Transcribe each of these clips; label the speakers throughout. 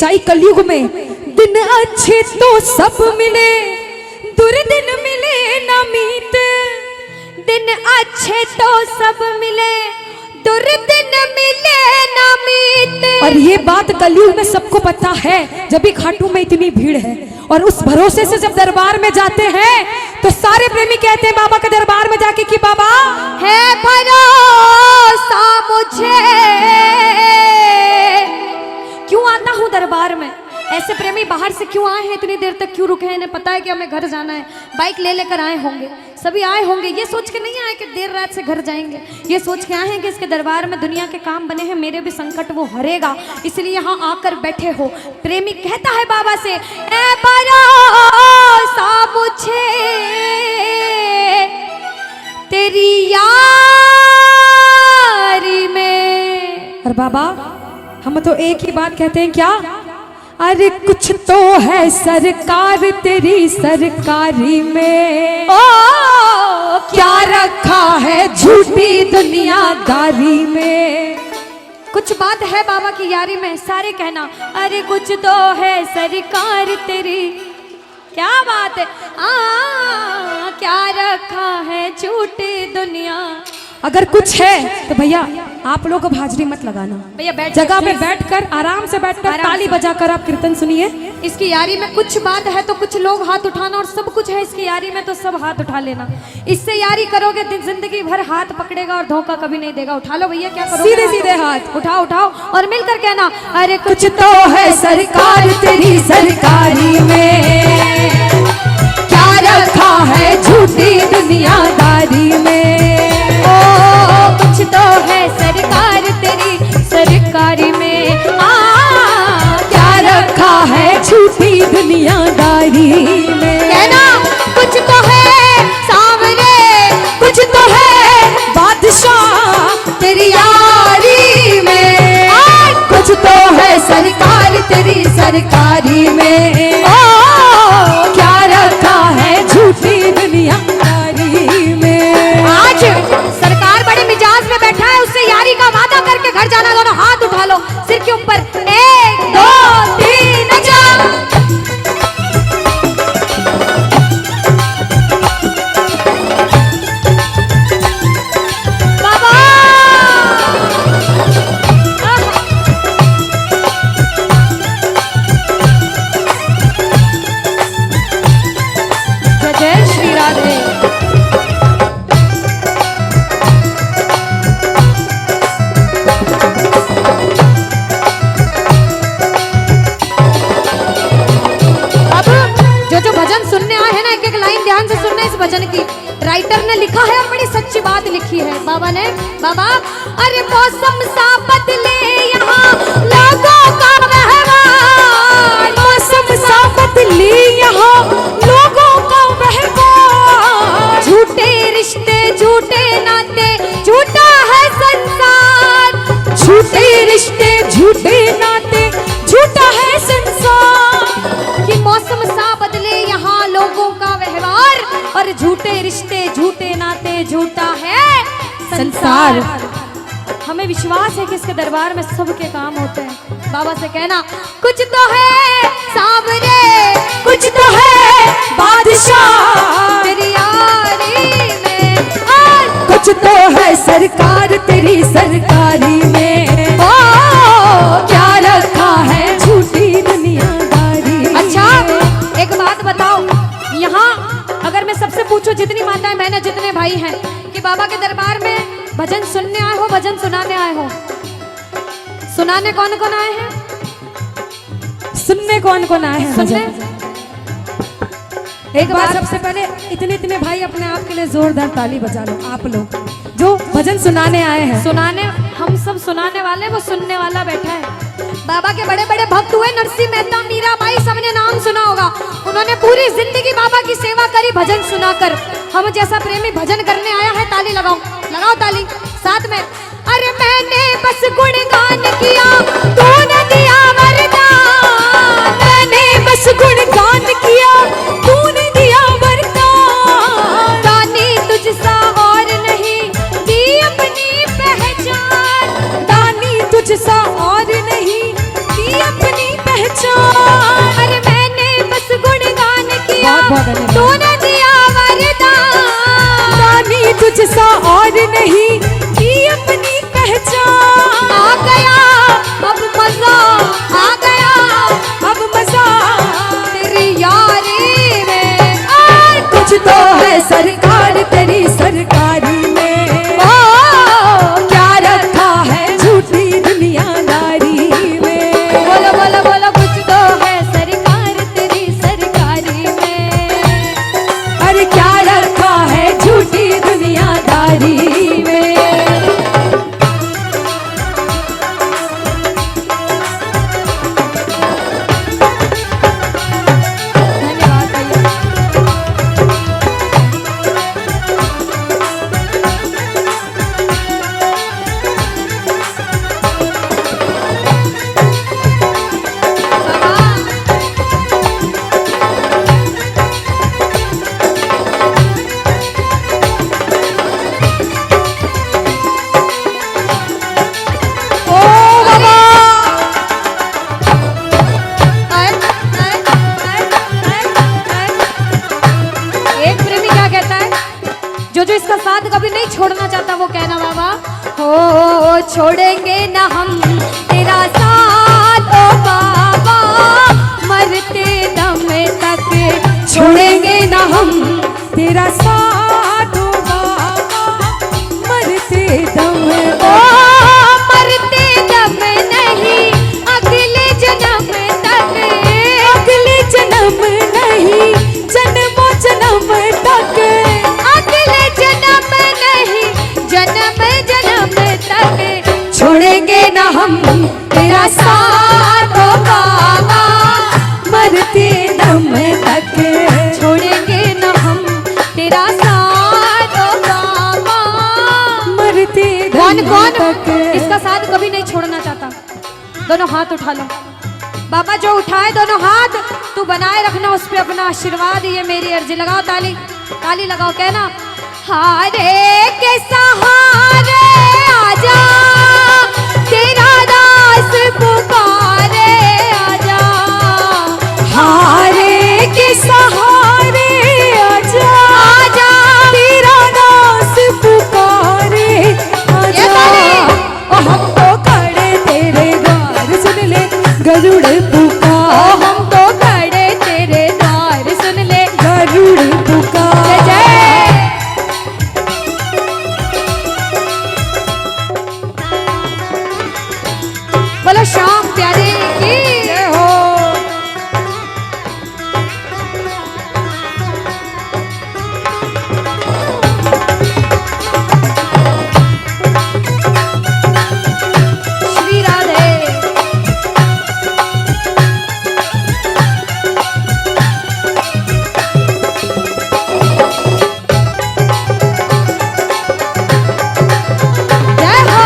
Speaker 1: सच्चाई कलयुग में। दिन अच्छे तो सब मिले, दुर्दिन मिले ना मीत।
Speaker 2: दिन अच्छे तो सब मिले, दुर्दिन मिले ना मीत।
Speaker 1: और ये बात कलयुग में सबको पता है, जब भी खाटू में इतनी भीड़ है। और उस भरोसे से जब दरबार में जाते हैं तो सारे प्रेमी कहते हैं बाबा के दरबार में जाके कि बाबा
Speaker 2: है भरोसा मुझे। क्यों आता हूँ दरबार में? ऐसे प्रेमी बाहर से क्यों आए हैं, इतनी देर तक क्यों रुके हैं? इन्हें पता है कि हमें घर जाना है, बाइक ले लेकर आए होंगे, सभी आए होंगे। ये सोच के नहीं आए कि देर रात से घर जाएंगे, ये सोच के आए हैं कि इसके दरबार में दुनिया के काम बने हैं, मेरे भी संकट वो हरेगा, इसलिए यहाँ आकर बैठे हो। प्रेमी कहता है बाबा से, ऐ भरोसा मुझे तेरी यारी में।
Speaker 1: और बाबा हम तो एक ही बात कहते हैं, क्या? अरे कुछ तो है सरकार तेरी सरकारी में,
Speaker 2: ओ
Speaker 1: क्या रखा है झूठी दुनियादारी में।
Speaker 2: कुछ बात है बाबा की यारी में, सारे कहना अरे कुछ तो है सरकार तेरी। क्या बात है, क्या रखा है झूठी दुनिया।
Speaker 1: अगर कुछ है तो भैया आप लोग अब हाजिरी मत लगाना,
Speaker 2: भैया बैठ
Speaker 1: जगह पे बैठकर आराम से बैठकर ताली बजाकर आप कीर्तन सुनिए।
Speaker 2: इसकी यारी में कुछ बात है तो कुछ लोग हाथ उठाना, और सब कुछ है इसकी यारी में तो सब हाथ उठा लेना। इससे यारी करोगे जिंदगी भर हाथ पकड़ेगा और धोखा कभी नहीं देगा। उठा लो भैया, क्या करोगे?
Speaker 1: सीधे सीधे हाथ
Speaker 2: उठाओ उठाओ और मिलकर कहना अरे
Speaker 1: कुछ तो है सरकार तेरी सरकारी में, क्या रखा है झूठी दुनियादारी में।
Speaker 2: कुछ तो है सरकार तेरी सरकारी में,
Speaker 1: क्या रखा है झूठी दुनियादारी में।
Speaker 2: कहना कुछ तो है सामने,
Speaker 1: कुछ तो है बादशाह तेरी यारी में, कुछ तो है सरकार तेरी सरकारी में। क्या रखा है झूठी दुनियादारी में।
Speaker 2: आज सरकार बड़े मिजाज में बैठा है, उससे यारी का वादा करके घर जाना। दोनों हाथ उठा लो सिर के ऊपर, 1 2 3 जा। बाबा जय जय श्री राधे। जो भजन सुनने आए हैं ना, एक एक लाइन ध्यान से सुनना इस भजन की। राइटर ने लिखा है और बड़ी सच्ची बात लिखी है बाबा ने। बाबा अरे मौसम सा बदले यहाँ लोगों का व्यवहार,
Speaker 1: मौसम सा बदले यहाँ लोगों का व्यवहार।
Speaker 2: झूठे रिश्ते झूठे नाते झूठा है संसार,
Speaker 1: झूठे रिश्ते झूठे नाते झूठा है संसार।
Speaker 2: कि मौसम सा बदले यहाँ लोगों का व्यवहार, और झूठे रिश्ते झूठे नाते झूठा है संसार। हमें विश्वास है कि इसके दरबार में सबके काम होते हैं। बाबा से कहना कुछ तो है सामने,
Speaker 1: कुछ तो है बादशाह
Speaker 2: तेरी यारी में,
Speaker 1: कुछ तो है सरकार तेरी सरकारी में। क्या रखा है झूठी दुनियादारी।
Speaker 2: अच्छा एक बात बताओ, यहाँ अगर मैं सबसे पूछूं, जितनी माताएं बहनें जितने भाई हैं, कि बाबा के दरबार में भजन सुनने आए हो भजन सुनाने आए हो? सुनाने कौन कौन आए हैं?
Speaker 1: सुनने कौन कौन आए हैं?
Speaker 2: सुनने
Speaker 1: एक बार सबसे पहले इतने भाई अपने आप के लिए जोरदार ताली बजा लो, आप लोग जो भजन सुनाने आए हैं।
Speaker 2: सुनाने हम सब सुनाने वाले, वो सुनने वाला बैठा है। बाबा के बड़े बड़े भक्त हुए, नरसिंह मेहता, मीराबाई, सबने नाम सुना होगा। उन्होंने पूरी जिंदगी बाबा की सेवा करी भजन सुनाकर। हम जैसा प्रेमी भजन करने आया है, ताली लगाओ, लगाओ ताली साथ में। अरे मैंने बस गुणगान किया, तूने दिया वरदान।
Speaker 1: मैंने बस गुणगान किया, तूने दिया वरदान।
Speaker 2: दानी तुझसा और नहीं दी अपनी पहचान,
Speaker 1: दानी तुझसा और नहीं दी अपनी पहचान। मुझसा और नहीं की अपनी पहचान।
Speaker 2: आ गया अब मजा, आ गया
Speaker 1: अब मजा
Speaker 2: तेरी यारी में।
Speaker 1: और कुछ तो है सरकार तेरी सरकारी में,
Speaker 2: ओ
Speaker 1: क्या रखा है झूठी दुनियादारी में।
Speaker 2: बोलो बोलो बोलो, कुछ तो है सरकार तेरी सरकारी में।
Speaker 1: अरे क्या रखा है झूठी दुनियादारी में।
Speaker 2: धन्यवाद भैया।
Speaker 1: ओ बाबा
Speaker 2: एक प्रेमी क्या कहता है, जो जो इसका साथ कभी नहीं छोड़ना चाहता वो कहना बाबा, हो छोड़ेंगे ना हम तेरा साथ ओ बाबा, मरते दम तक
Speaker 1: छोड़ेंगे ना हम तेरा साथ ओ बाबा, मरते दम
Speaker 2: ओ मरते दम नहीं अगले जन्म तक,
Speaker 1: अगले जन्म नहीं जन्मों जन्म तक,
Speaker 2: अगले जन्म नहीं जन्म जन्म तक
Speaker 1: छोड़ेंगे ना हम तेरा साथ ओ बाबा, मरते दम तक।
Speaker 2: छोड़ेंगे न हम तेरा साथ ओ बाबा।
Speaker 1: मरते
Speaker 2: कौन
Speaker 1: दम
Speaker 2: कौन
Speaker 1: तक।
Speaker 2: इसका साथ कभी नहीं छोड़ना चाहता? दोनों हाथ उठा लो बाबा, जो उठाए दोनों हाथ तू बनाए रखना उस पे अपना आशीर्वाद, ये मेरी अर्जी। लगाओ ताली, ताली लगाओ, कहना हारे के सहारे आजा, तेरा दास पुकारे आजा।
Speaker 1: हारे के सहारे आजा,
Speaker 2: आजा
Speaker 1: तेरा दास पुकारे
Speaker 2: ये
Speaker 1: आजा।
Speaker 2: ताली।
Speaker 1: ओ हम तो खड़े तेरे द्वार सुन ले गरुड़
Speaker 2: ओ
Speaker 1: पुकार,
Speaker 2: हम तो खड़े तेरे द्वार सुन ले।
Speaker 1: गरुड़
Speaker 2: जय
Speaker 1: पुकार।
Speaker 2: जय। बोलो श्याम प्यारे की
Speaker 1: जय हो।
Speaker 2: श्री राधे। जय हो।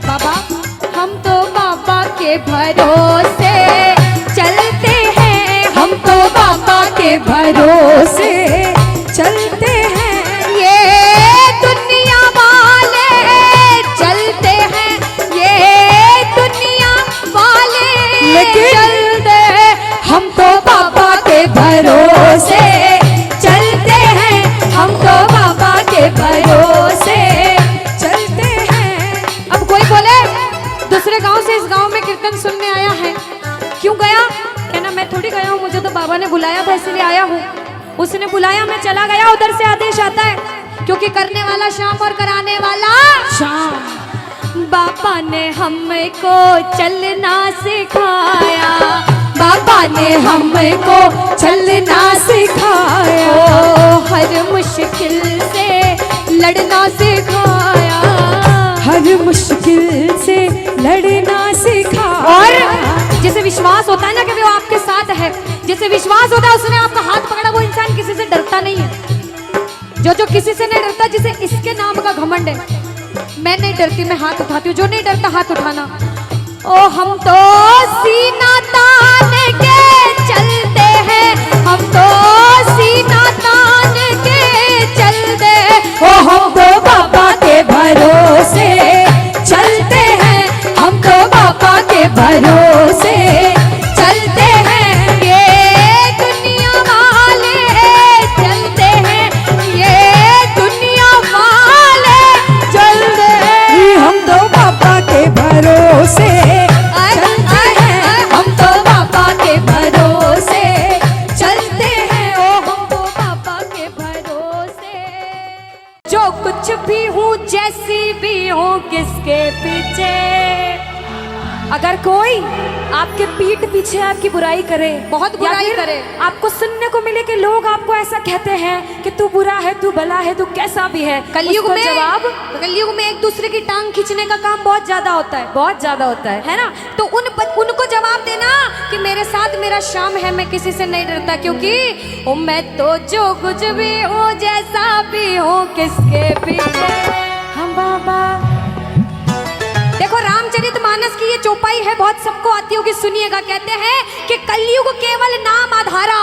Speaker 2: बाबा हम तो बाबा के भरोसे चलते हैं,
Speaker 1: हम तो बाबा के भरोसे चलते हैं,
Speaker 2: ये दुनिया वाले चलते हैं, ये दुनिया वाले
Speaker 1: लेकिन
Speaker 2: चलते हैं।
Speaker 1: हम तो बाबा के भरोसे चलते हैं, हम तो बाबा के भरोसे चलते हैं।
Speaker 2: अब कोई बोले दूसरे गांव से इस गांव में कीर्तन सुनने आया है, क्यों गया? कहना मैं थोड़ी गया हूँ, मुझे तो बाबा ने बुलाया था इसलिए आया हूँ। उसने बुलाया, मैं चला गया, उधर से आदेश आता है, क्योंकि करने वाला श्याम और कराने वाला
Speaker 1: शाम।
Speaker 2: बाबा ने हमको चलना सिखाया,
Speaker 1: बाबा ने हमको चलना सिखाया,
Speaker 2: ओ हर मुश्किल से लड़ना सिखाया,
Speaker 1: हर मुश्किल से लड़ना सिखाया।
Speaker 2: और जिसे विश्वास होता है ना कि वो आपके साथ है, जिसे विश्वास होता है उसने आपका हाथ पकड़ा, वो इंसान किसी से डरता नहीं है। जो किसी से नहीं डरता, जिसे इसके नाम का घमंड है, मैं नहीं डरती, मैं हाथ उठाती हूँ। जो नहीं डरता हाथ उठाना। ओ हम तो सीना तान के चलते हैं, हम तो सीना तान के चलते हैं।
Speaker 1: ओ हम तो बाबा के भरोसे चलते हैं, हम तो बाबा के भरोसे कोई आपके पीठ पीछे आपकी बुराई करे,
Speaker 2: बहुत
Speaker 1: या
Speaker 2: बुराई
Speaker 1: फिर
Speaker 2: करे,
Speaker 1: आपको सुनने को मिले कि लोग आपको ऐसा कहते हैं कि तू बुरा है, तू भला है, तू कैसा भी है,
Speaker 2: कलयुग
Speaker 1: उसको
Speaker 2: में कलयुग में एक दूसरे की टांग खींचने का काम बहुत ज्यादा होता है,
Speaker 1: बहुत ज्यादा होता
Speaker 2: है ना। तो उनको जवाब देना कि मेरे साथ मेरा शाम है, मैं किसी से नहीं डरता, क्योंकि ओ मैं तो जो कुछ भी हूँ, जैसा भी हूँ, किसके पीछे हम बाबा। देखो रामचरितमानस की ये चौपाई है, बहुत सबको आती होगी, सुनिएगा। कहते हैं कि कलयुग केवल नाम आधारा,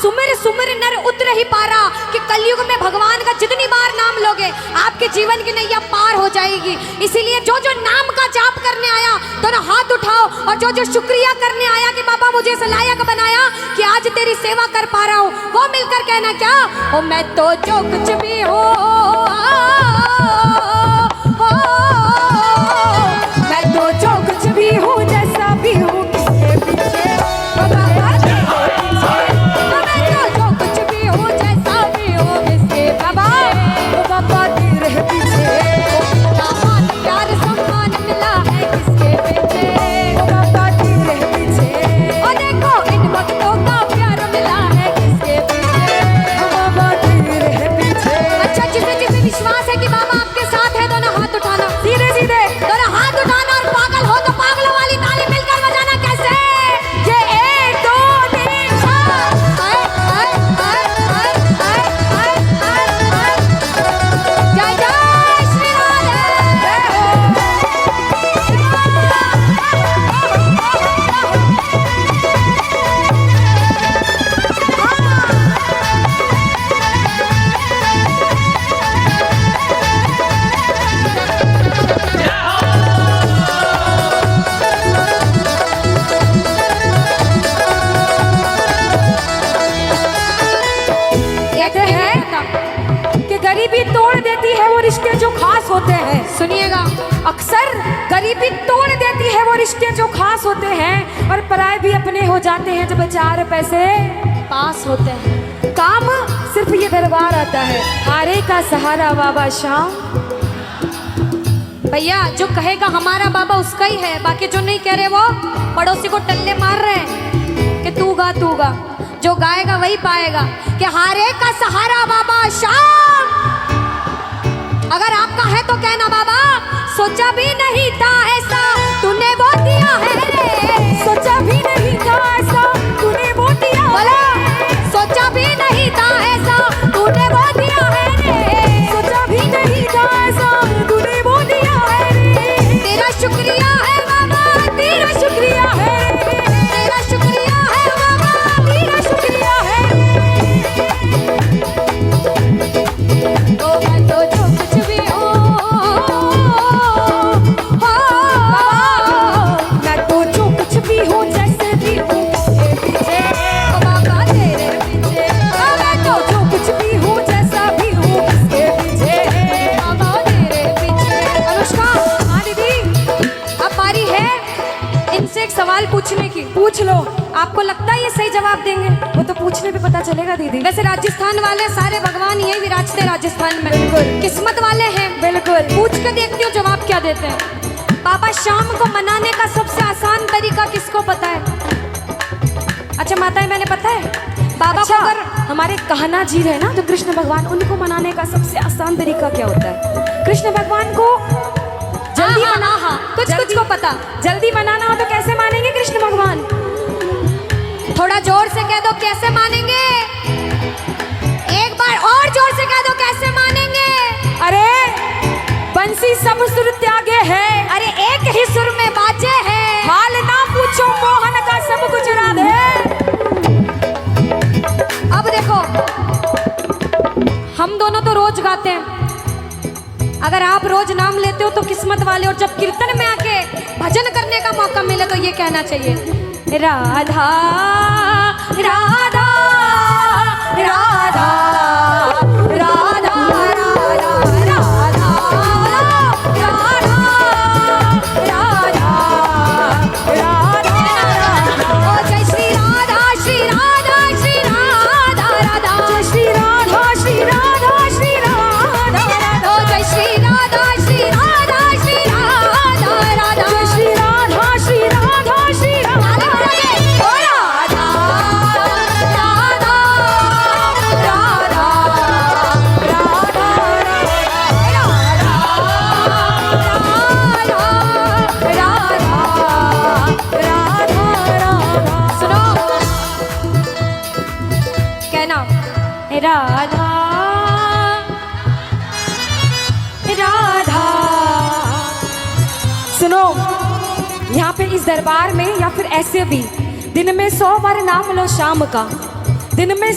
Speaker 2: सुमिर सुमिर नर उतर ही पारा। कि कलयुग में भगवान का जितनी बार नाम लोगे आपके जीवन की नैया पार हो जाएगी। इसीलिए जो जो नाम का जाप करने आया दोनों हाथ उठाओ, और जो जो शुक्रिया करने आया कि बाबा मुझे इस लायक बनाया कि आज तेरी सेवा कर पा रहा हूँ, वो मिलकर कहना क्या, ओ मैं तो जो कुछ भी हूँ,
Speaker 1: मैं तो जो कुछ भी हूँ, जैसा भी हूँ, किसके पीछे बाबा तेरे पीछे,
Speaker 2: मैं तो जो कुछ भी हूँ, जैसा भी हूँ, किसके
Speaker 1: बाबा बाबा तेरे पीछे,
Speaker 2: दामाद प्यार सम्मान मिला है, किसके पीछे
Speaker 1: बाबा तेरे पीछे,
Speaker 2: और देखो इन भक्तों का प्यार मिला है, किसके पीछे
Speaker 1: बाबा तेरे पीछे।
Speaker 2: अच्छा, जिसे जिसे विश्वास है कि बाबा आपके साथ है, दोनों हाथ उठाना,
Speaker 1: सीधे सीधे
Speaker 2: दोनों हाथ उठाना, और पागल हो तो पागलों वाली ताली मिलकर बजाना। कैसे?
Speaker 1: ये 1 2 3
Speaker 2: जय जय श्री
Speaker 1: कहते हैं कि गरीबी तोड़ देती है वो रिश्ते जो खास होते हैं।
Speaker 2: सुनिएगा,
Speaker 1: अक्सर गरीबी तोड़ देती है वो रिश्ते जो खास होते हैं, और पराए भी अपने हो जाते हैं जब 4 पैसे
Speaker 2: पास होते हैं।
Speaker 1: काम सिर्फ ये दरबार आता है, हारे का सहारा बाबा शाम।
Speaker 2: भैया जो कहेगा हमारा बाबा उसका ही है, बाकी जो नहीं कह रहे वो पड़ोसी को टल्ले मार रहे हैं कि तू गा तू गा। जो गाएगा वही पाएगा कि हारे का सहारा बाबा शाम। अगर आपका है तो कहना बाबा सोचा भी नहीं था ऐसा तूने वो दिया है रे,
Speaker 1: सोचा भी नहीं था ऐसा तूने वो दिया
Speaker 2: बोला सोचा भी नहीं था ऐसा तूने वो दिया है रे,
Speaker 1: सोचा भी नहीं था ऐसा तूने वो दिया है रे।
Speaker 2: तेरा शुक्रिया है बाबा,
Speaker 1: तेरा शुक्रिया है,
Speaker 2: तेरा शुक्रिया है बाबा,
Speaker 1: तेरा शुक्रिया है।
Speaker 2: तो मैं तो जो कुछ भी हूँ,
Speaker 1: मैं तो जो कुछ भी हूँ, जैसे भी हूँ, किसके पीछे
Speaker 2: बाबा तेरे पीछे,
Speaker 1: मैं तो जो कुछ भी हूँ, जैसा भी हूँ, किसके पीछे
Speaker 2: बाबा तेरे पीछे।
Speaker 1: अनुष्का, हाँ दीदी,
Speaker 2: अब बारी है इनसे एक सवाल पूछने की।
Speaker 1: पूछ लो।
Speaker 2: आपको लगता है ये सही जवाब देंगे?
Speaker 1: वो तो पूछने पे पता चलेगा दीदी।
Speaker 2: वैसे राजस्थान वाले सारे भगवान यही विराजते राजस्थान में,
Speaker 1: बिल्कुल।
Speaker 2: किस्मत वाले हैं।
Speaker 1: बिल्कुल।
Speaker 2: पूछ के देखती हूँ जवाब क्या देते हैं। बाबा शाम को मनाने का सबसे आसान तरीका किसको पता है? अच्छा माताएं, मैंने पता है बाबा
Speaker 1: अच्छा,
Speaker 2: को अगर
Speaker 1: हमारे कहना जी है ना, जो कृष्ण भगवान, उनको मनाने का सबसे आसान तरीका क्या होता है? कृष्ण भगवान को जल्दी
Speaker 2: हाँ,
Speaker 1: मना,
Speaker 2: हाँ, कुछ कुछ को पता।
Speaker 1: जल्दी मनाना हो तो कैसे मानेंगे कृष्ण भगवान?
Speaker 2: थोड़ा जोर से कह दो कैसे मानेंगे, एक बार और जोर से कह दो कैसे मानेंगे।
Speaker 1: अरे बंसी सब सुर त्यागे है,
Speaker 2: अरे एक ही सुर में बाजे है,
Speaker 1: हाल ना पूछो मोहन का सब कुछ राधे।
Speaker 2: अब देखो हम दोनों तो रोज गाते हैं, अगर आप रोज नाम लेते हो तो किस्मत वाले, और जब कीर्तन में आके भजन करने का मौका मिले तो ये कहना चाहिए राधा राधा राधा राधा राधा राधा राधा। ओ जय श्री राधा श्री राधा श्री राधा राधा,
Speaker 1: जय श्री राधा श्री राधा श्री राधा राधा,
Speaker 2: ओ जय श्री राधा श्री राधा श्री राधा राधा,
Speaker 1: जय श्री राधा श्री राधा राधा राधा। सुनो, यहाँ पे इस दरबार में या फिर ऐसे भी दिन में 100 बार नाम लो शाम का, दिन में